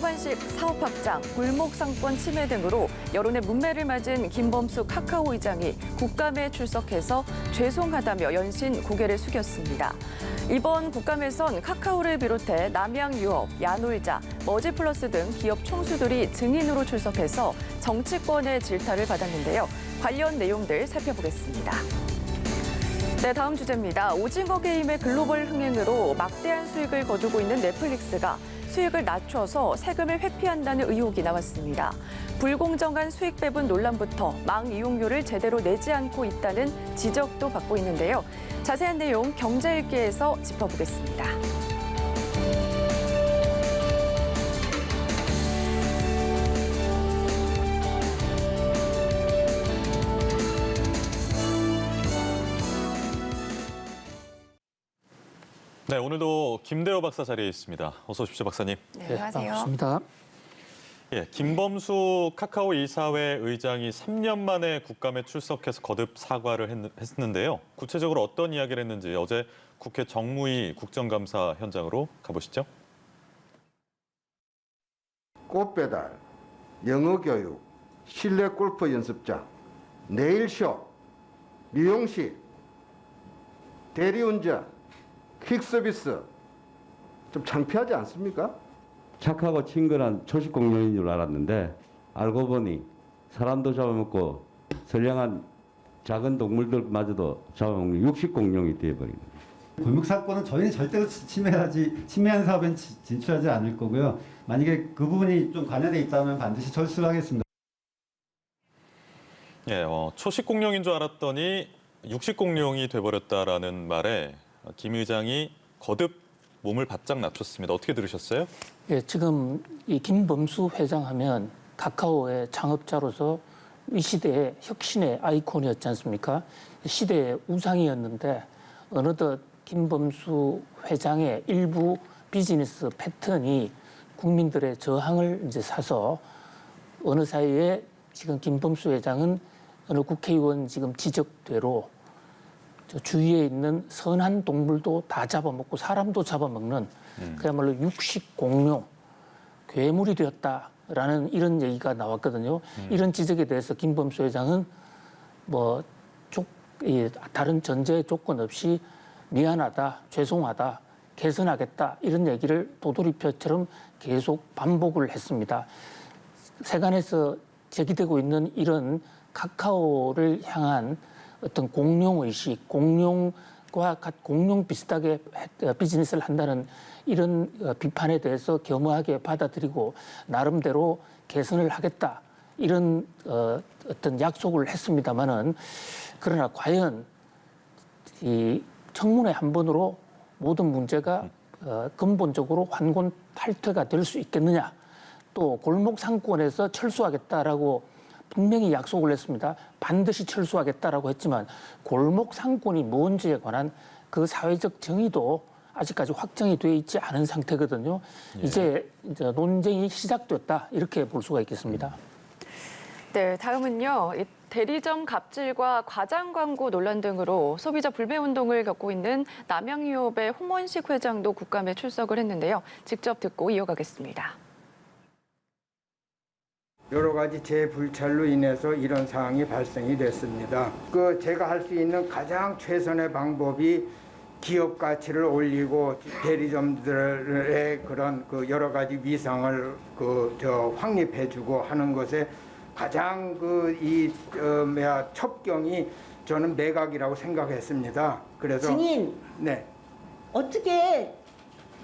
서간식 사업 확장, 골목 상권 침해 등으로 여론의 문매를 맞은 김범수 카카오 의장이 국감에 출석해서 죄송하다며 연신 고개를 숙였습니다. 이번 국감에선 카카오를 비롯해 남양유업, 야놀자, 머지플러스 등 기업 총수들이 증인으로 출석해서 정치권의 질타를 받았는데요. 관련 내용들 살펴보겠습니다. 네, 다음 주제입니다. 오징어 게임의 글로벌 흥행으로 막대한 수익을 거두고 있는 넷플릭스가 수익을 낮춰서 세금을 회피한다는 의혹이 나왔습니다. 불공정한 수익 배분 논란부터 망 이용료를 제대로 내지 않고 있다는 지적도 받고 있는데요. 자세한 내용 경제일기에서 짚어보겠습니다. 네, 오늘도 김대호 박사 자리에 있습니다. 어서 오십시오, 박사님. 네, 안녕하세요. 반갑습니다. 예, 김범수 카카오 이사회 의장이 3년 만에 국감에 출석해서 거듭 사과를 했는데요. 구체적으로 어떤 이야기를 했는지 어제 국회 정무위 국정감사 현장으로 가보시죠. 꽃배달, 영어교육, 실내 골프 연습장, 네일숍, 미용실, 대리운전, 퀵서비스 좀 창피하지 않습니까? 착하고 친근한 초식공룡인 줄 알았는데 알고 보니 사람도 잡아먹고 선량한 작은 동물들마저도 잡아먹는 육식공룡이 되어버린 거예요. 골목 사건은 저희는 절대로 침해한 사업엔 진출하지 않을 거고요. 만약에 그 부분이 좀 관여돼 있다면 반드시 철수를 하겠습니다. 예, 초식공룡인 줄 알았더니 육식공룡이 돼버렸다라는 말에 김 의장이 거듭 몸을 바짝 낮췄습니다. 어떻게 들으셨어요? 예, 지금 이 김범수 회장 하면 카카오의 창업자로서 이 시대의 혁신의 아이콘이었지 않습니까? 시대의 우상이었는데 어느덧 김범수 회장의 일부 비즈니스 패턴이 국민들의 저항을 이제 사서 어느 사이에 지금 김범수 회장은 어느 국회의원 지금 지적대로 주위에 있는 선한 동물도 다 잡아먹고 사람도 잡아먹는 그야말로 육식공룡, 괴물이 되었다라는 이런 얘기가 나왔거든요. 이런 지적에 대해서 김범수 회장은 다른 전제 조건 없이 미안하다, 죄송하다, 개선하겠다 이런 얘기를 도돌이표처럼 계속 반복을 했습니다. 세간에서 제기되고 있는 이런 카카오를 향한 어떤 공룡의식, 공룡과 공룡 비슷하게 비즈니스를 한다는 이런 비판에 대해서 겸허하게 받아들이고 나름대로 개선을 하겠다 이런 어떤 약속을 했습니다마는 그러나 과연 이 청문회 한 번으로 모든 문제가 근본적으로 환곤 탈퇴가 될 수 있겠느냐, 또 골목 상권에서 철수하겠다라고 분명히 약속을 했습니다. 반드시 철수하겠다라고 했지만 골목 상권이 뭔지에 관한 그 사회적 정의도 아직까지 확정이 돼 있지 않은 상태거든요. 예. 이제 논쟁이 시작됐다 이렇게 볼 수가 있겠습니다. 네, 다음은요. 대리점 갑질과 과장 광고 논란 등으로 소비자 불매 운동을 겪고 있는 남양유업의 홍원식 회장도 국감에 출석을 했는데요. 직접 듣고 이어가겠습니다. 여러 가지 재불찰로 인해서 이런 상황이 발생이 됐습니다. 제가 할 수 있는 가장 최선의 방법이 기업 가치를 올리고 대리점들의 그런 여러 가지 위상을 확립해주고 하는 것에 가장 첩경이 저는 매각이라고 생각했습니다. 그래서 증인, 네. 어떻게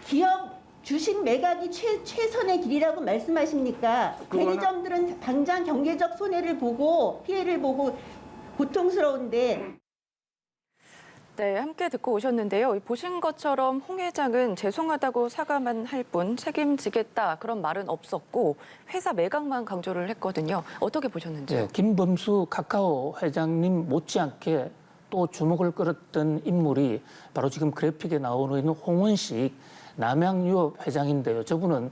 기업 주식 매각이 최선의 길이라고 말씀하십니까? 대리점들은 당장 경제적 손해를 보고 피해를 보고 고통스러운데. 네, 함께 듣고 오셨는데요. 보신 것처럼 홍 회장은 죄송하다고 사과만 할 뿐 책임지겠다 그런 말은 없었고 회사 매각만 강조를 했거든요. 어떻게 보셨는지요? 네, 김범수 카카오 회장님 못지않게 또 주목을 끌었던 인물이 바로 지금 그래픽에 나오고 있는 홍원식 남양유업 회장인데요. 저분은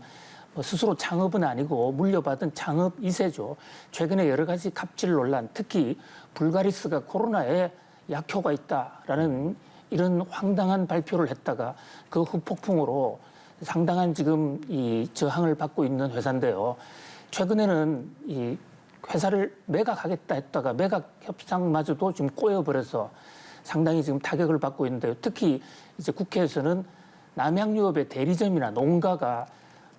스스로 창업은 아니고 물려받은 창업 2세죠. 최근에 여러 가지 갑질 논란, 특히 불가리스가 코로나에 약효가 있다라는 이런 황당한 발표를 했다가 그 후폭풍으로 상당한 지금 이 저항을 받고 있는 회사인데요. 최근에는 이 회사를 매각하겠다 했다가 매각 협상마저도 지금 꼬여버려서 상당히 지금 타격을 받고 있는데요. 특히 이제 국회에서는 남양유업의 대리점이나 농가가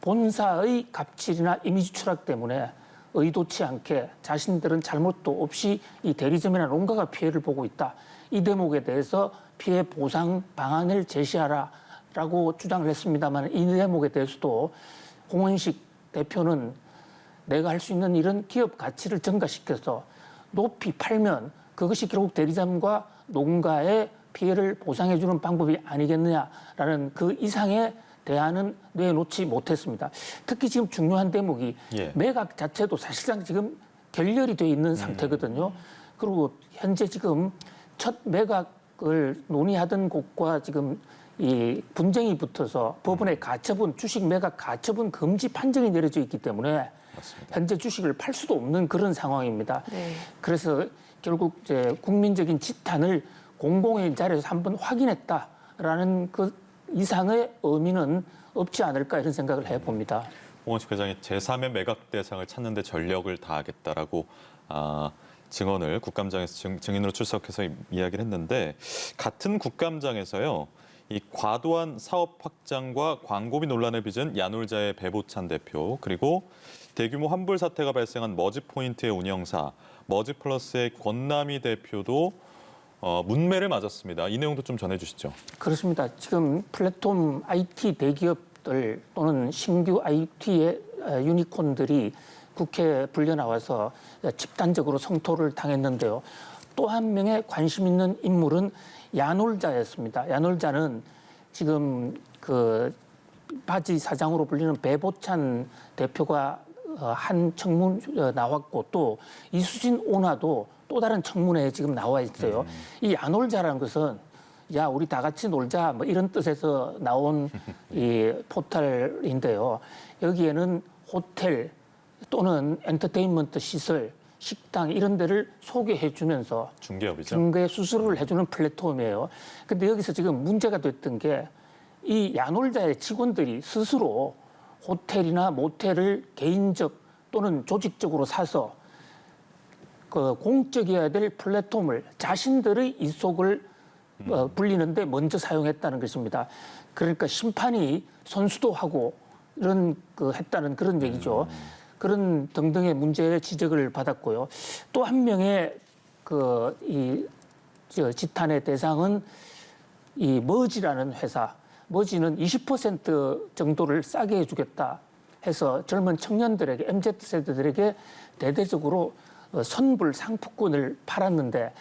본사의 갑질이나 이미지 추락 때문에 의도치 않게 자신들은 잘못도 없이 이 대리점이나 농가가 피해를 보고 있다. 이 대목에 대해서 피해 보상 방안을 제시하라라고 주장을 했습니다만 이 대목에 대해서도 홍원식 대표는 내가 할 수 있는 일은 기업 가치를 증가시켜서 높이 팔면 그것이 결국 대리점과 농가의 피해를 보상해주는 방법이 아니겠느냐라는 그 이상의 대안은 내놓지 못했습니다. 특히 지금 중요한 대목이 매각 자체도 사실상 지금 결렬이 돼 있는 상태거든요. 그리고 현재 지금 첫 매각을 논의하던 곳과 지금 이 분쟁이 붙어서 법원의 가처분, 주식 매각 가처분 금지 판정이 내려져 있기 때문에 맞습니다. 현재 주식을 팔 수도 없는 그런 상황입니다. 네. 그래서 결국 이제 국민적인 지탄을 공공의 자리에서 한번 확인했다라는 그 이상의 의미는 없지 않을까 이런 생각을 해봅니다. 홍원식 회장이 제3의 매각 대상을 찾는 데 전력을 다하겠다라고 증언을 국감장에서 증인으로 출석해서 이야기를 했는데 같은 국감장에서요. 이 과도한 사업 확장과 광고비 논란을 빚은 야놀자의 배보찬 대표 그리고 대규모 환불 사태가 발생한 머지포인트의 운영사 머지플러스의 권남희 대표도 문매를 맞았습니다. 이 내용도 좀 전해주시죠. 그렇습니다. 지금 플랫폼 IT 대기업들 또는 신규 IT의 유니콘들이 국회에 불려 나와서 집단적으로 성토를 당했는데요. 또 한 명의 관심 있는 인물은 야놀자였습니다. 야놀자는 지금 그 바지 사장으로 불리는 배보찬 대표가 한 청문 나왔고 또 이수진 오나도 또 다른 청문회에 지금 나와 있어요. 이 야놀자라는 것은 야 우리 다 같이 놀자 뭐 이런 뜻에서 나온 이 포털인데요. 여기에는 호텔 또는 엔터테인먼트 시설, 식당 이런 데를 소개해 주면서 중개업이죠. 중개 수수료를 해주는 플랫폼이에요. 근데 여기서 지금 문제가 됐던 게 이 야놀자의 직원들이 스스로 호텔이나 모텔을 개인적 또는 조직적으로 사서 그 공적이어야 될 플랫폼을 자신들의 이속을 불리는데 먼저 사용했다는 것입니다. 그러니까 심판이 선수도 하고 이런 했다는 그런 얘기죠. 그런 등등의 문제의 지적을 받았고요. 또 한 명의 지탄의 대상은 이 머지라는 회사. 머지는 20% 정도를 싸게 해주겠다 해서 젊은 청년들에게 MZ세대들에게 대대적으로 선불 상품권을 팔았는데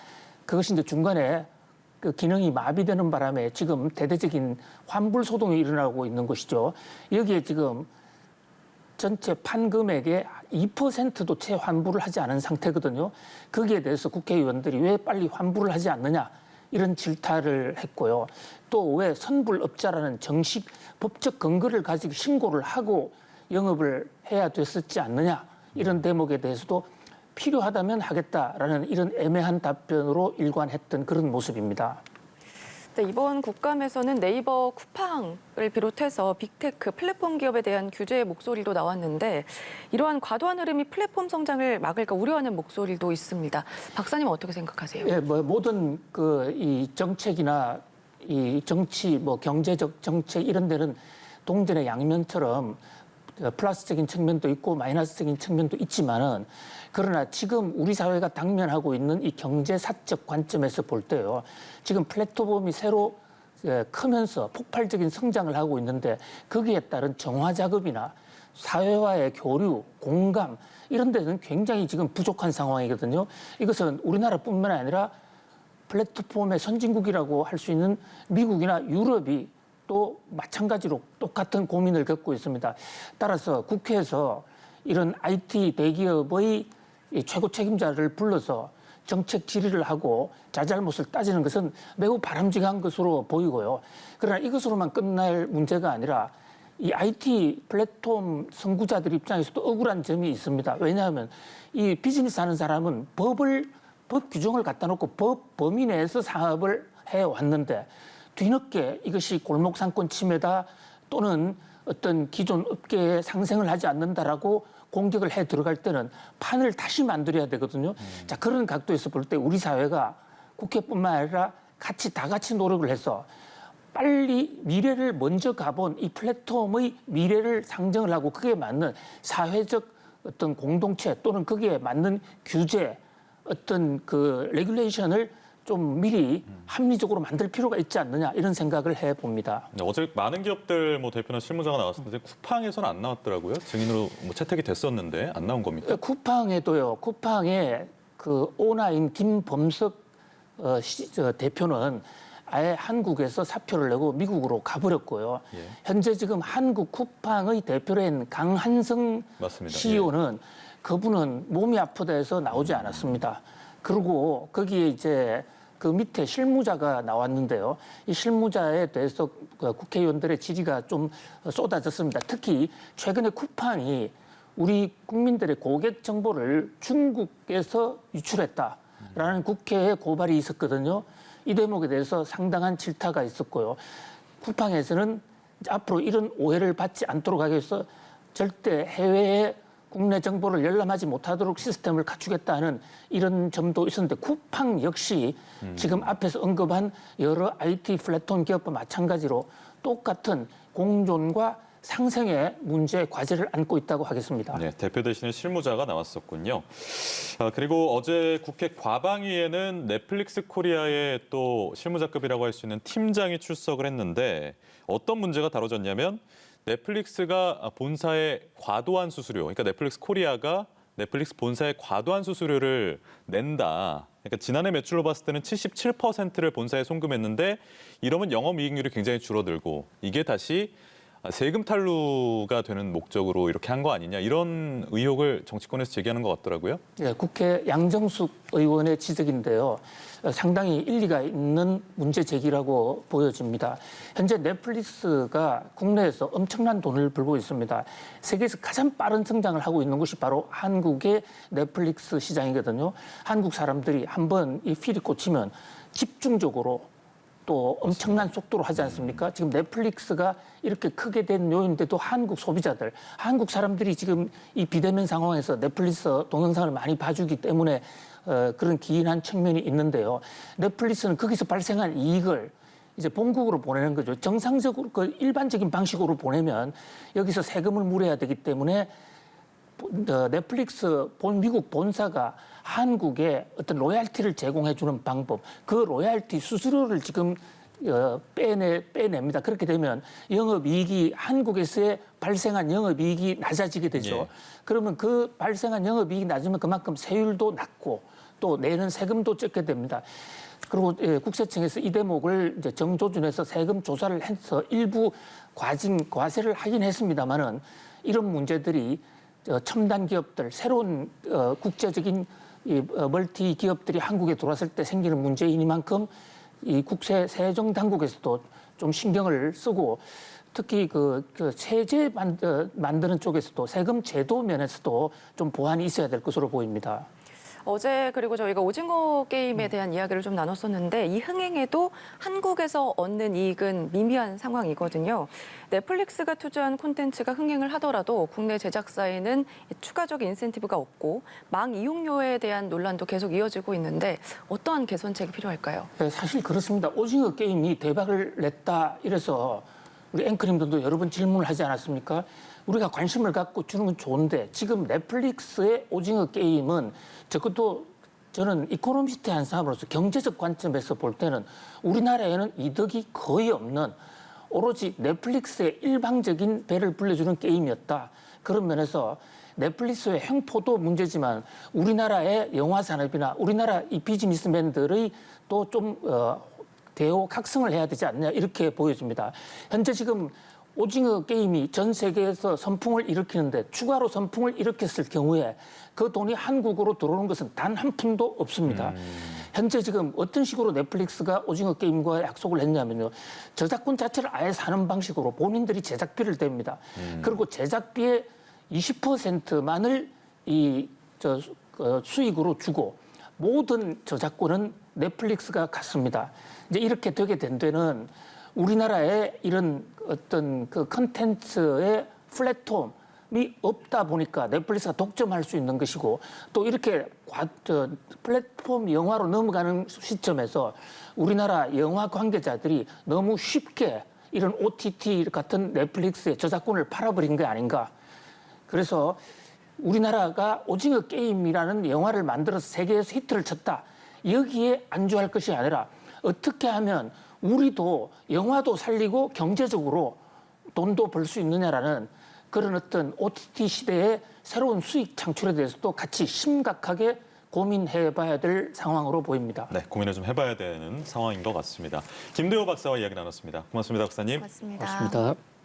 그것이 이제 중간에 그 기능이 마비되는 바람에 지금 대대적인 환불 소동이 일어나고 있는 것이죠. 여기에 지금 전체 판 금액의 2%도 채 환불을 하지 않은 상태거든요. 거기에 대해서 국회의원들이 왜 빨리 환불을 하지 않느냐 이런 질타를 했고요. 또 왜 선불업자라는 정식 법적 근거를 가지고 신고를 하고 영업을 해야 됐었지 않느냐 이런 대목에 대해서도 필요하다면 하겠다라는 이런 애매한 답변으로 일관했던 그런 모습입니다. 네, 이번 국감에서는 네이버 쿠팡을 비롯해서 빅테크 플랫폼 기업에 대한 규제의 목소리도 나왔는데 이러한 과도한 흐름이 플랫폼 성장을 막을까 우려하는 목소리도 있습니다. 박사님 어떻게 생각하세요? 예, 뭐 모든 이 정책이나 이 정치, 경제적 정책 이런 데는 동전의 양면처럼 플러스적인 측면도 있고 마이너스적인 측면도 있지만은 그러나 지금 우리 사회가 당면하고 있는 이 경제사적 관점에서 볼 때요. 지금 플랫폼이 새로 크면서 폭발적인 성장을 하고 있는데 거기에 따른 정화 작업이나 사회와의 교류, 공감 이런 데는 굉장히 지금 부족한 상황이거든요. 이것은 우리나라뿐만 아니라 플랫폼의 선진국이라고 할 수 있는 미국이나 유럽이 또 마찬가지로 똑같은 고민을 겪고 있습니다. 따라서 국회에서 이런 IT 대기업의 최고 책임자를 불러서 정책 질의를 하고 자잘못을 따지는 것은 매우 바람직한 것으로 보이고요. 그러나 이것으로만 끝날 문제가 아니라 이 IT 플랫폼 선구자들 입장에서도 억울한 점이 있습니다. 왜냐하면 이 비즈니스 하는 사람은 법 규정을 갖다 놓고 법 범위 내에서 사업을 해왔는데 뒤늦게 이것이 골목상권 침해다, 또는 어떤 기존 업계에 상생을 하지 않는다라고 공격을 해 들어갈 때는 판을 다시 만들어야 되거든요. 자, 그런 각도에서 볼 때 우리 사회가 국회뿐만 아니라 다 같이 노력을 해서 빨리 미래를 먼저 가본 이 플랫폼의 미래를 상정을 하고 그게 맞는 사회적 어떤 공동체 또는 거기에 맞는 규제 어떤 그 레귤레이션을 좀 미리 합리적으로 만들 필요가 있지 않느냐 이런 생각을 해봅니다. 네, 어제 많은 기업들 뭐 대표나 실무자가 나왔었는데 쿠팡에서는 안 나왔더라고요. 증인으로 뭐 채택이 됐었는데 안 나온 겁니까? 쿠팡에도요. 쿠팡에 그 오나인 김범석 대표는 아예 한국에서 사표를 내고 미국으로 가버렸고요. 예. 현재 지금 한국 쿠팡의 대표인 강한성 맞습니다. CEO는 그분은 몸이 아프다 해서 나오지 않았습니다. 그리고 거기에 이제 그 밑에 실무자가 나왔는데요. 이 실무자에 대해서 국회의원들의 질의가 좀 쏟아졌습니다. 특히 최근에 쿠팡이 우리 국민들의 고객 정보를 중국에서 유출했다라는 국회에 고발이 있었거든요. 이 대목에 대해서 상당한 질타가 있었고요. 쿠팡에서는 앞으로 이런 오해를 받지 않도록 하기 위해서 절대 해외에 국내 정보를 열람하지 못하도록 시스템을 갖추겠다는 이런 점도 있었는데 쿠팡 역시 지금 앞에서 언급한 여러 IT 플랫폼 기업과 마찬가지로 똑같은 공존과 상생의 문제 과제를 안고 있다고 하겠습니다. 네, 대표 대신에 실무자가 나왔었군요. 그리고 어제 국회 과방위에는 넷플릭스 코리아의 또 실무자급이라고 할 수 있는 팀장이 출석을 했는데 어떤 문제가 다뤄졌냐면 넷플릭스가 본사의 과도한 수수료, 그러니까 넷플릭스 코리아가 넷플릭스 본사의 과도한 수수료를 낸다. 그러니까 지난해 매출로 봤을 때는 77%를 본사에 송금했는데 이러면 영업이익률이 굉장히 줄어들고 이게 다시 세금 탈루가 되는 목적으로 이렇게 한 거 아니냐 이런 의혹을 정치권에서 제기하는 것 같더라고요. 네, 국회 양정숙 의원의 지적인데요. 상당히 일리가 있는 문제 제기라고 보여집니다. 현재 넷플릭스가 국내에서 엄청난 돈을 벌고 있습니다. 세계에서 가장 빠른 성장을 하고 있는 곳이 바로 한국의 넷플릭스 시장이거든요. 한국 사람들이 한번 이 필이 꽂히면 집중적으로 또 엄청난 속도로 하지 않습니까? 지금 넷플릭스가 이렇게 크게 된 요인인데도 한국 소비자들, 한국 사람들이 지금 이 비대면 상황에서 넷플릭스 동영상을 많이 봐주기 때문에 그런 기인한 측면이 있는데요. 넷플릭스는 거기서 발생한 이익을 이제 본국으로 보내는 거죠. 정상적으로 그 일반적인 방식으로 보내면 여기서 세금을 물어야 되기 때문에 넷플릭스 미국 본사가 한국에 어떤 로얄티를 제공해주는 방법, 그 로얄티 수수료를 지금 빼냅니다. 그렇게 되면 영업이익이 한국에서의 발생한 영업이익이 낮아지게 되죠. 예. 그러면 그 발생한 영업이익이 낮으면 그만큼 세율도 낮고 또 내는 세금도 적게 됩니다. 그리고 국세청에서 이 대목을 이제 정조준해서 세금 조사를 해서 일부 과세를 하긴 했습니다만은 이런 문제들이 첨단 기업들, 새로운 국제적인 이 멀티 기업들이 한국에 들어왔을 때 생기는 문제이니만큼 이 국세 세정 당국에서도 좀 신경을 쓰고 특히 그 세제 만드는 쪽에서도 세금 제도 면에서도 좀 보완이 있어야 될 것으로 보입니다. 어제 그리고 저희가 오징어 게임에 대한 이야기를 좀 나눴었는데 이 흥행에도 한국에서 얻는 이익은 미미한 상황이거든요. 넷플릭스가 투자한 콘텐츠가 흥행을 하더라도 국내 제작사에는 추가적인 인센티브가 없고 망 이용료에 대한 논란도 계속 이어지고 있는데 어떠한 개선책이 필요할까요? 네, 사실 그렇습니다. 오징어 게임이 대박을 냈다 이래서 우리 앵커님들도 여러 번 질문을 하지 않았습니까? 우리가 관심을 갖고 주는 건 좋은데 지금 넷플릭스의 오징어 게임은 적어도 저는 이코노미스트의 한 사람으로서 경제적 관점에서 볼 때는 우리나라에는 이득이 거의 없는 오로지 넷플릭스의 일방적인 배를 불려주는 게임이었다. 그런 면에서 넷플릭스의 횡포도 문제지만 우리나라의 영화 산업이나 우리나라 이 비즈니스맨들의 또 좀 대호 각성을 해야 되지 않느냐 이렇게 보여집니다. 현재 지금 오징어 게임이 전 세계에서 선풍을 일으키는데 추가로 선풍을 일으켰을 경우에 그 돈이 한국으로 들어오는 것은 단 한 푼도 없습니다. 현재 지금 어떤 식으로 넷플릭스가 오징어 게임과 약속을 했냐면요. 저작권 자체를 아예 사는 방식으로 본인들이 제작비를 댑니다. 그리고 제작비의 20%만을 수익으로 주고 모든 저작권은 넷플릭스가 갖습니다. 이제 이렇게 되게 된 데는 우리나라에 이런 어떤 그 컨텐츠의 플랫폼이 없다 보니까 넷플릭스가 독점할 수 있는 것이고 또 이렇게 플랫폼 영화로 넘어가는 시점에서 우리나라 영화 관계자들이 너무 쉽게 이런 OTT 같은 넷플릭스의 저작권을 팔아버린 게 아닌가. 그래서 우리나라가 오징어 게임이라는 영화를 만들어서 세계에서 히트를 쳤다. 여기에 안주할 것이 아니라 어떻게 하면 우리도 영화도 살리고 경제적으로 돈도 벌 수 있느냐라는 그런 어떤 OTT 시대의 새로운 수익 창출에 대해서도 같이 심각하게 고민해봐야 될 상황으로 보입니다. 네, 고민을 좀 해봐야 되는 상황인 것 같습니다. 김대호 박사와 이야기 나눴습니다. 고맙습니다, 박사님. 고맙습니다. 고맙습니다.